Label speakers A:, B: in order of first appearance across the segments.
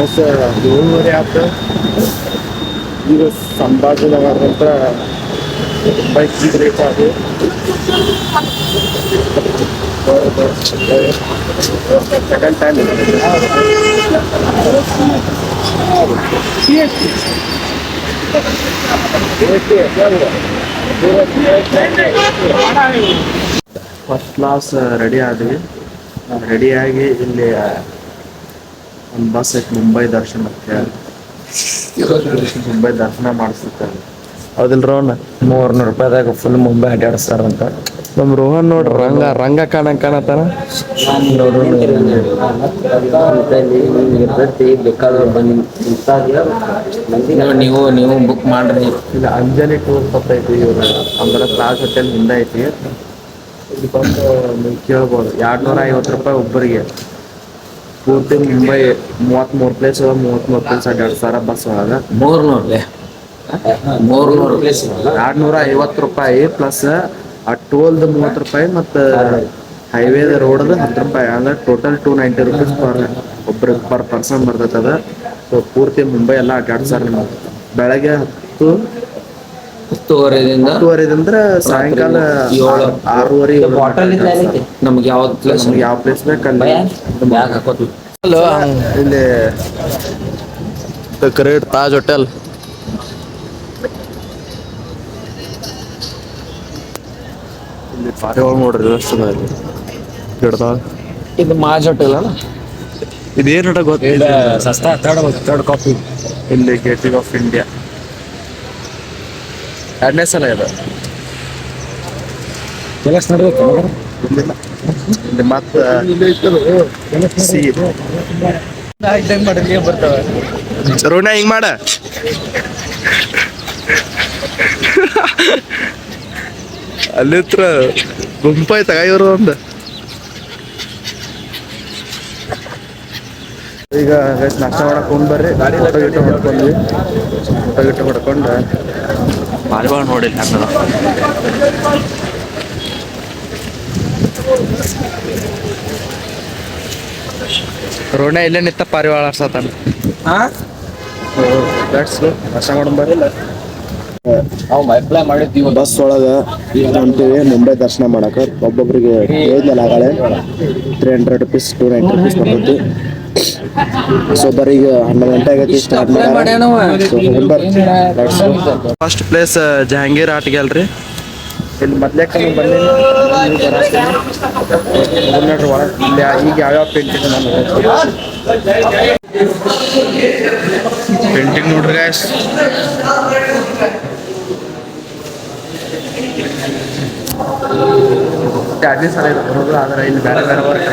A: S 7:30 ಆಯ್ತು. ಈಗ ಸಂಭಾಜಿನಗರ ಅಂತ ಬೈಕ್ ರೇಟ್ ಅದು second time first class ready ಆದ್ವಿ. ರೆಡಿಯಾಗಿ ಇಲ್ಲಿ ಒಂದು ಬಸ್ ಐತೆ ಮುಂಬೈ ದರ್ಶನಕ್ಕೆ. ಮುಂಬೈ ದರ್ಶನ ಮಾಡಿಸ್ತಾರೆ. ಹೌದಿಲ್ಲ ರೋಹನ್?
B: $300 ಫುಲ್ ಮುಂಬೈ ಅಡ್ಡಾಡಿಸ್ತಾರಂತ.
A: ನಮ್ಮ ರೋಹನ್ ನೋಡ್ರಿ ರಂಗ ಕಾಣತಾನ.
B: ನೀವು ಬುಕ್ ಮಾಡ್ರಿ.
A: ಇಲ್ಲಿ ಅಂಜಲಿ ಟೂರ್ ಐತಿ. ಇವ್ರು ಅಂದ್ರೆ ತಾಜ್ ಹೋಟೆಲ್ ಹಿಂದೆ ಐತಿ. ಇಲ್ಲಿ ಬಂದು ನೀವು ಕೇಳ್ಬೋದು. $250 ಒಬ್ಬರಿಗೆ. ಪೂರ್ತಿ ಮುಂಬೈ 33 ಪ್ಲೇಸ್ 33 ಪ್ಲೇಸ್ ಅಡ್ಡಾಡ್ತಾರ ಬಸ್ ಒಳಗೆ.
B: 300 ಪ್ಲೇಸ್.
A: $250 ಪ್ಲಸ್ ಆ ಟೋಲ್ದು $30 ಮತ್ತು ಹೈವೇದ ರೋಡ್ದು $10. ಅಂದ್ರೆ ಟೋಟಲ್ $290 ಒಬ್ರಿಗೆ ಪರ್ ಪರ್ಸನ್ ಬರ್ತೈತೆ ಅದು. ಸೊ ಪೂರ್ತಿ ಮುಂಬೈ ಎಲ್ಲ ಅಡ್ಡಾಡ್ಸಾರ. ನಿಮಗೆ ಬೆಳಗ್ಗೆ 10:30 ಸಾಯಂಕಾಲ 6:30
B: ನಮ್ಗೆ ಯಾವ
A: ಪ್ಲೇಸ್ ಬೇಕಲ್ಲಿ ಇಲ್ಲಿ ಗ್ರೇಟ್ ತಾಜ್ ಹೋಟೆಲ್. ಇಲ್ಲಿ ಪಾರಿವಾಳ ನೋಡ್ರಿ ಎಷ್ಟು ಗಿಡದಾಗ.
B: ಇದು ಮಾಜ್ ಹೋಟೆಲ್ ಅಲ್ಲ.
A: ಇದೇನು ಗೊತ್ತಿಲ್ಲ.
B: ಸಸ್ತಾ ಥರ್ಡ್ ಕಾಪಿ.
A: ಇಲ್ಲಿ ಗೇಟ್ವೇ ಆಫ್ ಇಂಡಿಯಾ 2ನೇ ಸಲ ಇದೆ.
B: ಕೆಲಸ ನಡೆಯುತ್ತೆ
A: ಇಲ್ಲಿ ಮತ್ತೆ
B: ಬರ್ತವೆ.
A: ರೋಣ ಹಿಂಗ್ ಮಾಡ. ಅಲ್ಲಿತ್ರ ಗುಂಪಾಯ್ತ ಇವರು ಒಂದು. ಈಗ ನಾಷ್ಟ ಮಾಡಕ್ಕೆ ಹೋಗಿ ಬರ್ರಿ. ಊಟ ಗಿಟ್ಟ ಹೊಡ್ಕೊಂಡ್ವಿ. ಊಟ ಗಿಟ್ಟ ಹೊಡ್ಕೊಂಡು ಪಾರಿವಾಳ ನೋಡಿ ಹಂಗದ. ರೋಣ ಇಲ್ಲೇ ನಿಂತ ಪಾರಿವಾಳ ಆರ್ಸತಾನ. ನಾಷ್ಟ ಮಾಡೋಣ ಬರ್ರಿ.
B: ಅಪ್ಲೈ ಮಾಡಿದ್ದೀವಿ.
A: ಬಸ್ ಒಳಗೆ ಹೊಂಟಿವಿ ಮುಂಬೈ ದರ್ಶನ ಮಾಡಕ್ಕೆ. ಒಬ್ಬೊಬ್ರಿಗೆ ಹೇಳಿದ್ನಲ್ಲ ಆಗಲೇ $300 $290 ಬರ್ತೈತಿ. ಸೊ ಬರೀಗ 11 ಗಂಟೆ ಆಗೈತಿ. Start first place Jahangir art gallery. ಇಲ್ಲಿ ಮೊದಲೇ ಕಮ್ಮಿ ಬಂದೀನಿ. ನೋಡ್ರಿ ಒಳಗೆ ಇಲ್ಲಿ ಈಗ ಯಾವ್ಯಾವ ಪೇಂಟಿಂಗ್ ನೋಡ್ರಿ ಗಾಯ್ಸ್. ಎರಡನೇ ಸಲ ಇದು ಬರೋದು. ಆದರೆ ಇಲ್ಲಿ ಬೇರೆ ಬೇರೆ ವರ್ಕ್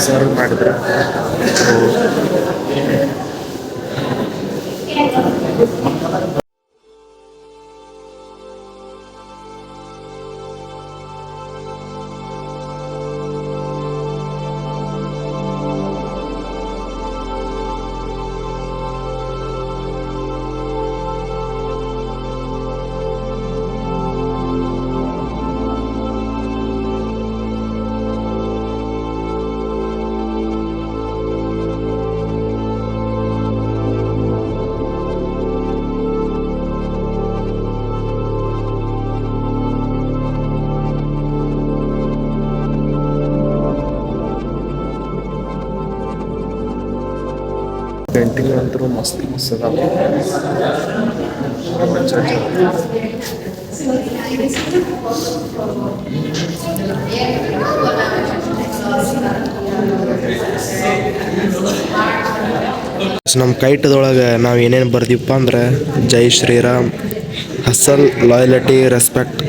A: ಸರ್ವ್ ಮಾಡಿದ್ರು. ಪೇಂಟಿಂಗ್ ಅಂತೂ ಮಸ್ತ್ ಅದ. ನಮ್ಮ ಕೈಟದೊಳಗೆ ನಾವು ಏನೇನು ಬರ್ದೀವಪ್ಪ ಅಂದ್ರೆ Jai Shriram, hustle, loyalty, respect,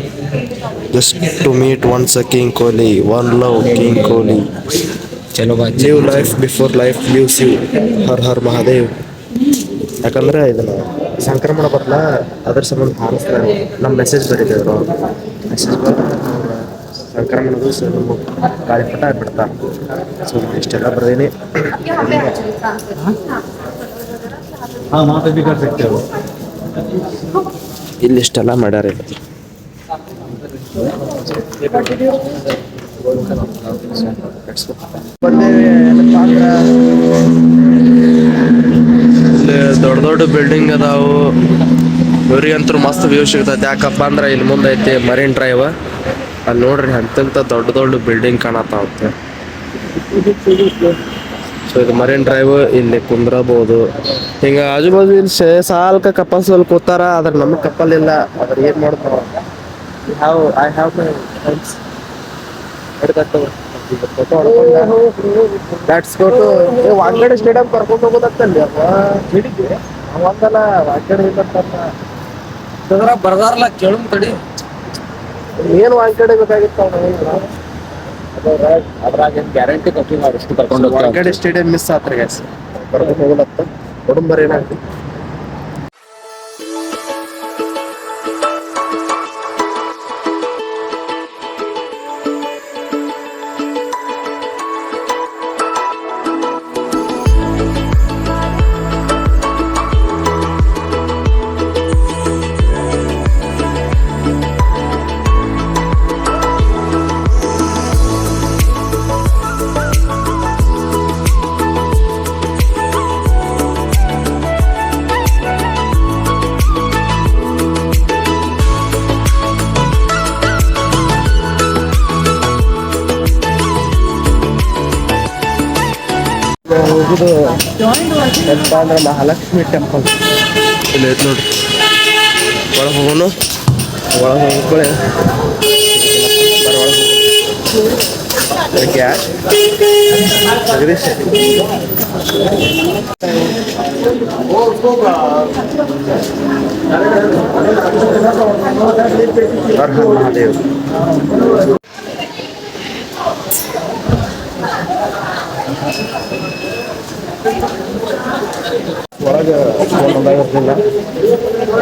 A: just to meet once a king Kohli, one love king Kohli, live life before life leaves you, Har Har Mahadev. ಯಾಕಂದ್ರೆ ಇದನ್ನು ಸಂಕ್ರಮಣ ಬರಲ್ಲ ಅದ್ರ ಸಂಬಂಧ ಹಾರಿಸ್ತಾರೆ. ನಮ್ಮ ಮೆಸೇಜ್ ಬರೀತಿದ್ರು. ಮೆಸೇಜ್ ಬಂದ್ರೆ ಸಂಕ್ರಮಣದ ನಮ್ಮ ಗಾಳಿಪಟ ಬಿಡ್ತಾರೆ. ಸೊ ಇಷ್ಟೆಲ್ಲ ಬರ್ದೀನಿ. ಇಲ್ಲಿ ಇಷ್ಟೆಲ್ಲ ಮಾಡ್ಯಾರ. ಏನಪ್ಪ ಅಂದ್ರೆ ಬಿಲ್ಡಿಂಗ್ ಅದಾವು. ಇವ್ರಿಗಂತೂ ಮಸ್ತ್ ವ್ಯೂ ಸಿಗ್ತೈತೆ. ಯಾಕಪ್ಪ ಅಂದ್ರೆ ಇಲ್ಲಿ ಮುಂದೆ ಐತಿ ಮರೀನ್ ಡ್ರೈವ್. ಅಲ್ಲಿ ನೋಡ್ರಿ ಎಂತೆಂತ ದೊಡ್ಡ ದೊಡ್ಡ ಬಿಲ್ಡಿಂಗ್ ಕಾಣತ್ತಾವಂತೆ. ಸೊ ಇದು ಮರೀನ್ ಡ್ರೈವ್. ಇಲ್ಲಿ ಕುಂದ್ರಬಹುದು. ಹಿಂಗ ಆಜು ಬಾಜು ಇಲ್ಲಿ ಸಾಲ್ಕ ಕಪಲ್ಸ್ ಅಲ್ಲಿ ಕೂತಾರ. ಆದ್ರೆ ನಮಗ್ ಕಪಲ್ ಇಲ್ಲ. ಅದ್ರ ಏನ್ ಮಾಡ್ತಾವ. I have my friends. Let's go to Wankhede stadium ಕರ್ಕೊಂಡು ಹೋಗೋದತ್ತಲ್ಲಿ ಅಪ್ಪ ಹಿಡಿದ್ವಿ. ಒಂದಲ್ಲ ವಾಂಗಡೆ ಇಲ್ಲ
B: ಬರ್ದಾರಲ್ಲ ಕೇಳು ತಡಿ.
A: ಏನು ವಾಂಗಡೆ ಬೇಕಾಗಿತ್ತು.
B: ಅದ್ರಾಗ ಏನ್ ಗ್ಯಾರಂಟಿ ಕೊಟ್ಟಿಲ್ಲ ಅವ್ರು ಎಷ್ಟು ಕರ್ಕೊಂಡು
A: ವಾಂಗಡೆ ಸ್ಟೇಡಿಯಂ ಮಿಸ್ ಆತ್ರಿ ಗ್ಯಾಸ್ ಕರ್ಕೊಂಡು ಹೋಗೋದತ್ತ. ಕೊಡುಂಬರ್ ಏನಾಗ್ತಿ. ಹೋಗುದು ಎಂತ ಅಂದ್ರೆ ಮಹಾಲಕ್ಷ್ಮಿ ಟೆಂಪಲ್ ಇಲ್ಲಿ ಐತೆ ನೋಡ್ರಿ. ಒಳಗೆ ಹೋಗೋನು. ಒಳಗೆ ಹೋಗ್ಕೊಳ್ಳಿ. ಗ್ಯಾಸ್ ಜಗದೀಶ್ ಮಹಾದೇವ್. ಒಳಗೆ ಇರ್ತಿಲ್ಲ.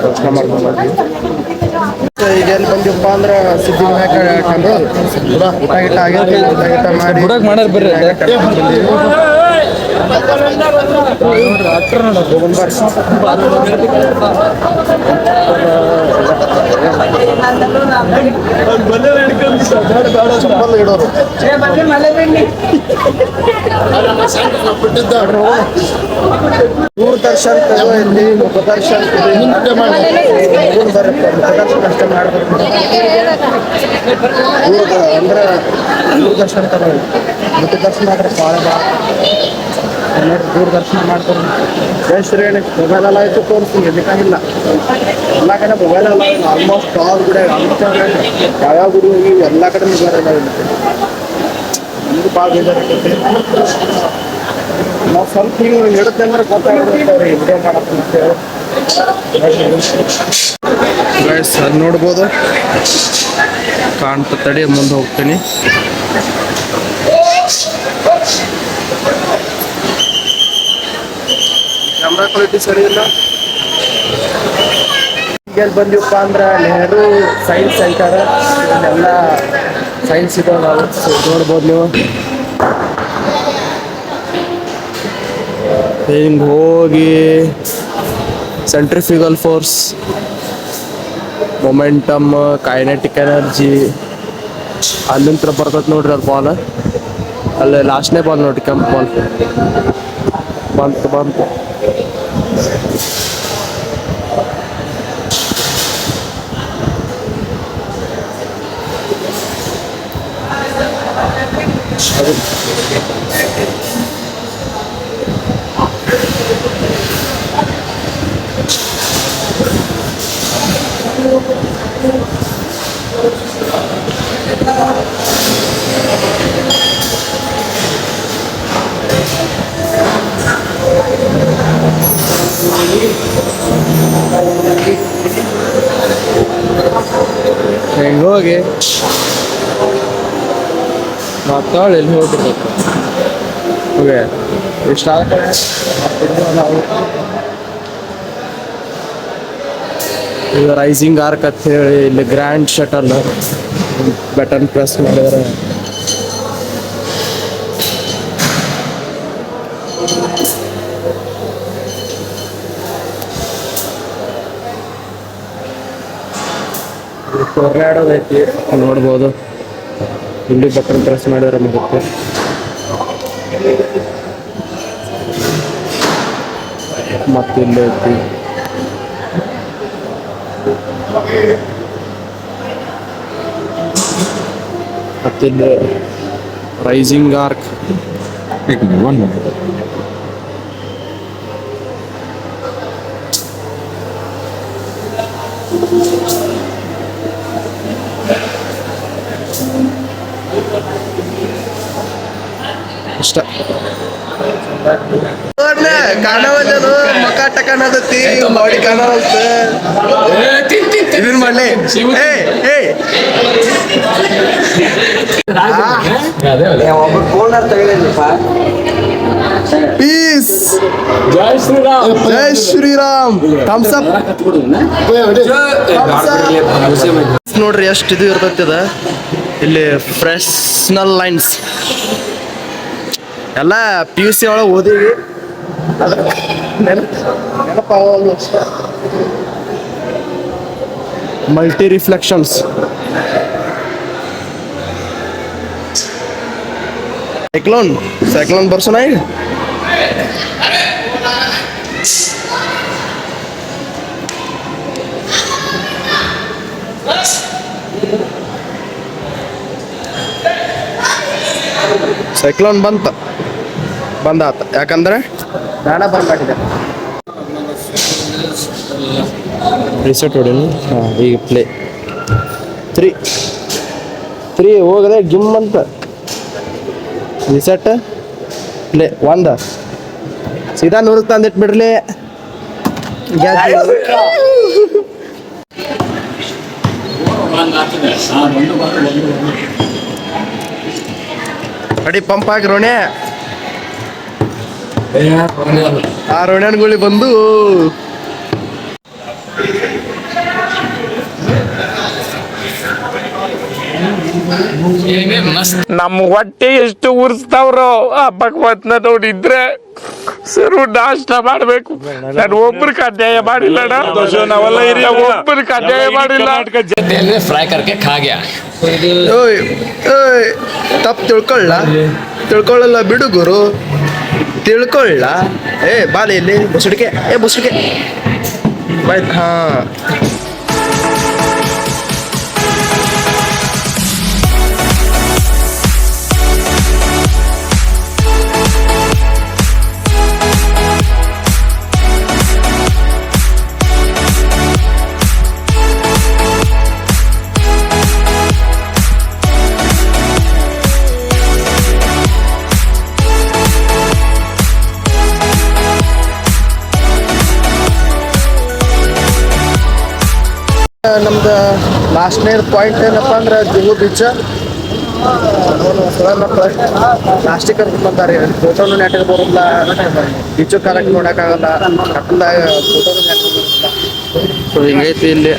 A: ದರ್ಶನ ಮಾಡ್ಕೊಂಡು ಈಗ ಎಲ್ಲಿ ಬಂದಿವಪ್ಪ ಅಂದ್ರೆ ಸಿದ್ಧಿವಿನಾಯಕ ಟೆಂಪಲ್. ಊಟ ಗಿಟ ಆಗೈತಿ. ಊಟ ಗಿಟ ಮಾಡಿ
B: ಮಾಡಾರ ಬರ್ರಿ.
A: ಇಡೋರು ದೂರದರ್ಶನ್ ಇಲ್ಲಿ ಮುಖದರ್ಶನ್ ಮುಖದರ್ಶನ ಅಷ್ಟೇ ಮಾಡ್ಬೇಕು ಅಂದ್ರೆ ದೂರದರ್ಶನ ಮುಖದರ್ಶನ ಆದ್ರೆ ಭಾಳ ದೂರದರ್ಶನ ಮಾಡ್ತಾರೆ. ಜೈ ಶ್ರೀ ಮೊಬೈಲ್ ಎಲ್ಲ ಆಯ್ತು ತೋರಿಸ್ತೀನಿ. ಎದಕ್ಕಾಗಿಲ್ಲ ಎಲ್ಲ ಕಡೆ ಮೊಬೈಲ್ ಎಲ್ಲ ಆಲ್ಮೋಸ್ಟ್ ಆಲ್ ಗುಡಿ ಯಾವ್ಯಾವ ಗುಡಿ ಹೋಗಿ ಎಲ್ಲ ಕಡೆ ಮೊಬೈಲ್ ಎಲ್ಲ ನಮಗೂ ಭಾಳ ಬೇಜಾರಾಗೈತೆ. ನಾವು ಸ್ವಲ್ಪ ಹಿಂಗೆ ಹಿಡುತ್ತೆ ಅಂದ್ರೆ ಗೊತ್ತಾಗ್ಬಿಡ್ತಾವ್ರಿ ವಿಡಿಯೋ ಮಾಡಕ್ಕೆ. ಅಲ್ಲಿ ನೋಡ್ಬೋದು ಕಾಣ್ತ. ತಡಿ ಮುಂದೆ ಹೋಗ್ತೀನಿ. ಕ್ಯಾಮ್ರಾ ಕ್ವಾಲಿಟಿ ಸರಿ ಇಲ್ಲ. ಈಗ ಬಂದಿವಪ್ಪ ಅಂದ್ರೆ ನೆಹರು ಸೈನ್ಸ್ ಸೆಂಟರ್. ಇಲ್ಲೆಲ್ಲ ಸೈನ್ಸ್ ಇದಾವೆ. ನಾವು ನೋಡ್ಬೋದು ನೀವು. ಹಿಂಗೆ ಹೋಗಿ centrifugal force, momentum, kinetic energy ಅಲ್ಲಿಂದ ಬರ್ತೈತೆ ನೋಡ್ರಿ. ಅದು ಬಾಲ್ ಅಲ್ಲಿ ಲಾಸ್ಟ್ನೇ ಬಾಲ್ ನೋಡ್ರಿ. ಕೆಂಪು ಬಾಲ್ ಬಂತು. ಹೆಂಗೆ ಹೋಗಿ ಮಾತಾಡಿ ಎಲ್ಲಿ ಹೋಗ್ಬಿಡ್ಬೇಕು. ಓಕೆ ಇಷ್ಟ ನಾವು ಇದು ರೈಸಿಂಗ್ ಆರ್ಕ್ ಅಂತ ಹೇಳಿ ಇಲ್ಲಿ ಗ್ರ್ಯಾಂಡ್ ಶಟಲ್ ಬಟನ್ ಪ್ರೆಸ್ ಮಾಡಿದ್ರೆ ಹೊರನಾಡೋದೈತಿ ನೋಡ್ಬೋದು. ಇಲ್ಲಿ ಬಟನ್ ಪ್ರೆಸ್ ಮಾಡಿದ್ರೆ ಮುಗುತ್ತೆ. ಮತ್ತೆ ಇಲ್ಲಿ ಐತಿ ಮತ್ತಿಲ್ಲಿ ರೈಸಿಂಗ್ ಆರ್ಕ್. ಇಷ್ಟ ಕಾಣವಲ್ಲದು ಮಕ ಟಕನದತ್ತಿ ಬಾಡಿ ಕಾಣವಲ್ತ ಇದನ್ ಮಾಡ್ಲಿ ಪೀಸ್. ಜೈ ಶ್ರೀರಾಮ್. ಥಮ್ಸ್ ಅಪ್ ನೋಡ್ರಿ ಎಷ್ಟು ಇದು ಇರ್ತೈತಿ ಅದ ಇಲ್ಲಿ ಫ್ರೆಶ್ನಲ್ ಲೈನ್ಸ್ ಎಲ್ಲ ಪಿ ಯು ಸಿ ಒಳಗೆ ಓದಿವಿ ನೆನಪಾಗಲ್ಲ. ಮಲ್ಟಿ ರಿಫ್ಲೆಕ್ಷನ್ಸ್ ಸೈಕ್ಲೋನ್ ಬರ್ಸೋಣ ಈಗ. ಸೈಕ್ಲೋನ್ ಬಂದಾತ ಯಾಕಂದ್ರೆ ನಾನ ಬಂದ್ ಮಾಡಿದೆ ರಿಸೆಟ್ ಹೊಡೀನಿ. ಹಾಂ ಈಗ ಪ್ಲೇ 3 ಹೋಗದೆ ಗಿಮ್ ಅಂತ ರಿಸೆಟ್ ಪ್ಲೇ 1 ಸೀದಾ 100 ತಂದಿಟ್ಬಿಡ್ಲಿ. ಅಡಿ ಪಂಪ್ ಹಾಕಿ ರೋಣೆ. ಆ ರೋಣ್ಯಾನ್ಗುಳಿ ಬಂದು
C: ನಮ್ಮ ಹೊಟ್ಟೆ ಎಷ್ಟು ಉರ್ಸ್ತಾವ್ರೋ ಆ ಭಗವತ್ನ ನೋಡಿದ್ರೆ ಸರು ನಾಷ್ಟ ಮಾಡ್ಬೇಕು. ನಾನು ಒಬ್ರಿಗೆ ಅನ್ಯಾಯ ಮಾಡಿಲ್ಲ, ಒಬ್ರಿಗೆ ಅನ್ಯಾಯ ಮಾಡಿಲ್ಲ.
B: ಫ್ರೈ ಕರ್ಕೆ ಖಾ ಗ್ಯಾ.
A: ಓಯ್ ಓಯ್ ತಪ್ಪು ತಿಳ್ಕೊಳ್ಳಲ್ಲ ಬಿಡು ಗುರು, ತಿಳ್ಕೊಳ್ಳ. ಬಾಲೆ ಇಲ್ಲಿ ಬುಸುಡಿಕೆ ಬಾಯ್. ಹಾ ನಮ್ದು ಲಾಸ್ಟ್ನೇ ಪಾಯಿಂಟ್ ಏನಪ್ಪ ಅಂದ್ರೆ ಜುಹು ಬೀಚ್. ಪ್ಲಾಸ್ಟಿಕ್ ಅಂತ ಬಂದಾರೆ, ಫೋಟೋನು ನೆಟ್ಟಿಗೆ ಬರೋದಿಲ್ಲ, ಬೀಚು ಕರೆಕ್ಟ್ ನೋಡೋಕ್ಕಾಗಲ್ಲ, ಕತ್ತಲಾಗ ಫೋಟೋನು ನೆಟ್ಟಿಗೆ ಬರೋದಿಲ್ಲ. ಸೊ ಹಿಂಗೈತಿ ಇಲ್ಲಿ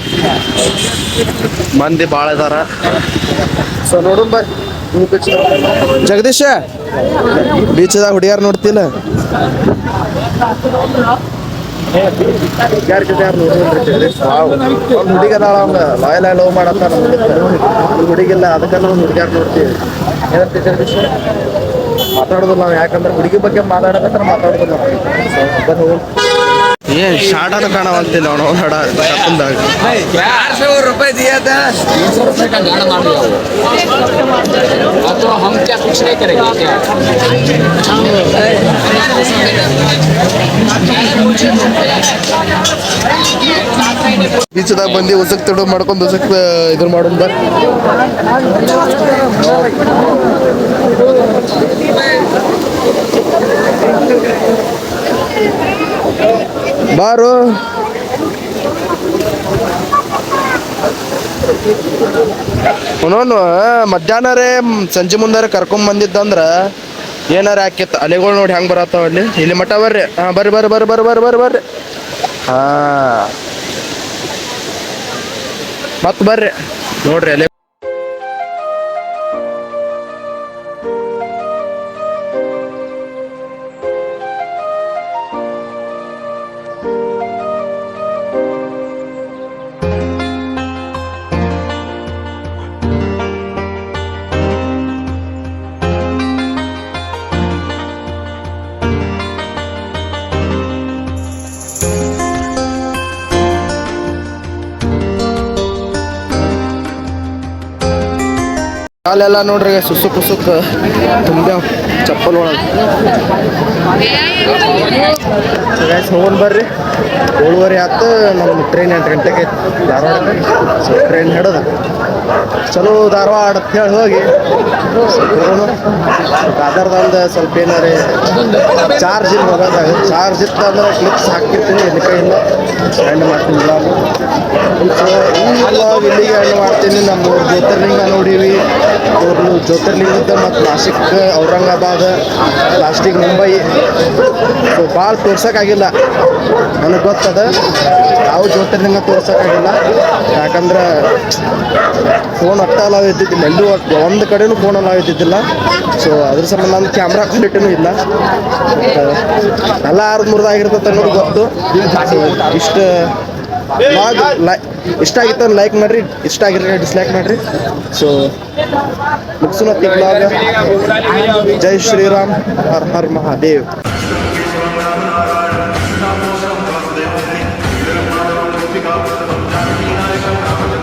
A: ಮಂದಿ ಭಾಳ ಇದಾರ. ಸೊ ನೋಡು ಬರ್ರಿ ಜುಹು ಬೀಚ್. ಜಗದೀಶ ಬೀಚ್ದಾಗ ಹುಡುಗಿಯಾರು ನೋಡ್ತಿಲ್ಲ? ಯಾರು ಒಂದು ಹುಡುಗಿ ಅದಾಳ, ಅವ್ನ ಲಾಯಲ್ ಲವ್ ಮಾಡತ್ತ. ಹುಡುಗಿಲ್ಲ ಅದಕ್ಕೆ ಒಂದು ಹುಡುಗಿಯಾರು ನೋಡ್ತೀವಿ. ಏನಂತ ಜಗದೀಶ್ ಮಾತಾಡೋದಿಲ್ಲ ನಾವು, ಯಾಕಂದ್ರೆ ಹುಡುಗಿ ಬಗ್ಗೆ ಮಾತಾಡೋದಂದ್ರೆ ಮಾತಾಡೋದಿಲ್ಲ. ಏನ್ ಶಾರ್ಟ್ ಕಾಣವಂತಿಲ್ಲ ಅವನು ಹಾಡ ಕತ್ತಲ್ದಾಗ.
B: 400 रुपए दिया था, 300 रुपए का गाना मार दिया वो। तो हम क्या कुछ नहीं करेंगे क्या?
A: ಬೀಚದಾಗ ಬಂದು ಹೊಸಕ್ ತಡ ಮಾಡ್ಕೊಂಡು ಹೊಸಕ್ ಇದ್ರ ಮಾಡೋದು ಬರ್. ಬಾರು ಅವನವನು ಮಧ್ಯಾಹ್ನರೇ ಸಂಜೆ ಮುಂದಾರೆ ಕರ್ಕೊಂಡ್ ಬಂದಿದ್ದಂದ್ರ ಏನಾರ ಹಾಕಿತ್ತು. ಅಲೆಗಳು ನೋಡಿ ಹೆಂಗ್ ಬರತ್ತಾವ ಅಲ್ಲಿ. ಇಲ್ಲಿ ಮಠ ಬರ್ರಿ. ಹಾ ಬರ್ರಿ. ಹಾ ಮತ್ ಬರ್ರಿ ನೋಡ್ರಿ ಅಲೆ. ಕಾಲೆಲ್ಲ ನೋಡ್ರಿ ಸುಸುಕ್ ಪುಸುಕ್ ತುಂಬ್ಯಾವ ಚಪ್ಪಲ್ ಒಳಗೆ. ಹೋಗೋಣ ಬರ್ರಿ. 7:30 ಆಯ್ತು. ನಮ್ಮ ಟ್ರೈನ್ 8 ಗಂಟೆಗೆ ಧಾರವಾಡಕ್ಕೆ. ಸೊ ಟ್ರೈನ್ ಹಿಡೋದು ಚಲೋ ಧಾರವಾಡ ಅಂತ ಹೇಳಿ ಹೋಗಿ ಅದರದೊಂದು ಸ್ವಲ್ಪ ಏನಾರು ಚಾರ್ಜ್ ಇಲ್ಲಿ ಹೋಗೋದಾಗ ಚಾರ್ಜ್ ಇತ್ತು ಅಂದ್ರೆ ಕ್ಲಿಪ್ಸ್ ಹಾಕಿರ್ತೀನಿ. ಎಲ್ಲಿ ಇಲ್ಲ ಎಂಡ್ ಮಾಡ್ತೀನಿ ಬ್ಲಾಗ್. ಸೊ ಈ ಬ್ಲಾಗ್ ಇಲ್ಲಿಗೆ ಎಂಡ್ ಮಾಡ್ತೀನಿ. ನಮ್ಮ ಜ್ಯೋತಿರ್ಲಿಂಗ ನೋಡೀವಿ. ಅವರು ಜ್ಯೋತಿರ್ಲಿಂಗದ ಮತ್ತು ನಾಸಿಕ್, ಔರಂಗಾಬಾದ್, ಲಾಸ್ಟಿಗೆ ಮುಂಬೈ. ಸೊ ಭಾಳ ತೋರ್ಸೋಕ್ಕಾಗಿಲ್ಲ ನನಗೆ ಗೊತ್ತದ. ಯಾವ ಜ್ಯೋತಿರ್ಲಿಂಗ ತೋರ್ಸೋಕ್ಕಾಗಿಲ್ಲ ಯಾಕಂದ್ರೆ ಫೋನ್ ಒಟ್ಟು ಅಲಾವ್ ಇದ್ದಿದ್ದಿಲ್ಲ. ಎಲ್ಲೂ ಒಂದು ಕಡೆನೂ ಫೋನ್ ಅಲಾವ್ ಇದ್ದಿದ್ದಿಲ್ಲ. ಸೊ ಅದ್ರ ಸಂಬಂಧ ನನ್ನ ಕ್ಯಾಮ್ರಾ ಕ್ವಾಲಿಟಿನೂ ಇಲ್ಲ. ಎಲ್ಲ ಅರ್ಧಮುರ್ದಾಗಿರ್ತದೆ ಅನ್ನೋದು ಗೊತ್ತು. ಇಷ್ಟು ಇಷ್ಟ ಆಗಿತ್ತು ಅಂದ್ರೆ ಲೈಕ್ ಮಾಡಿರಿ, ಇಷ್ಟ ಆಗಿದ್ರೆ ಡಿಸ್ಲೈಕ್ ಮಾಡಿರಿ. ಸೊ ಮುಗಿಸೋಣ ಬ್ಲಾಗ್. ಜೈ ಶ್ರೀರಾಮ್, ಹರ್ ಹರ್ ಮಹಾದೇವ್.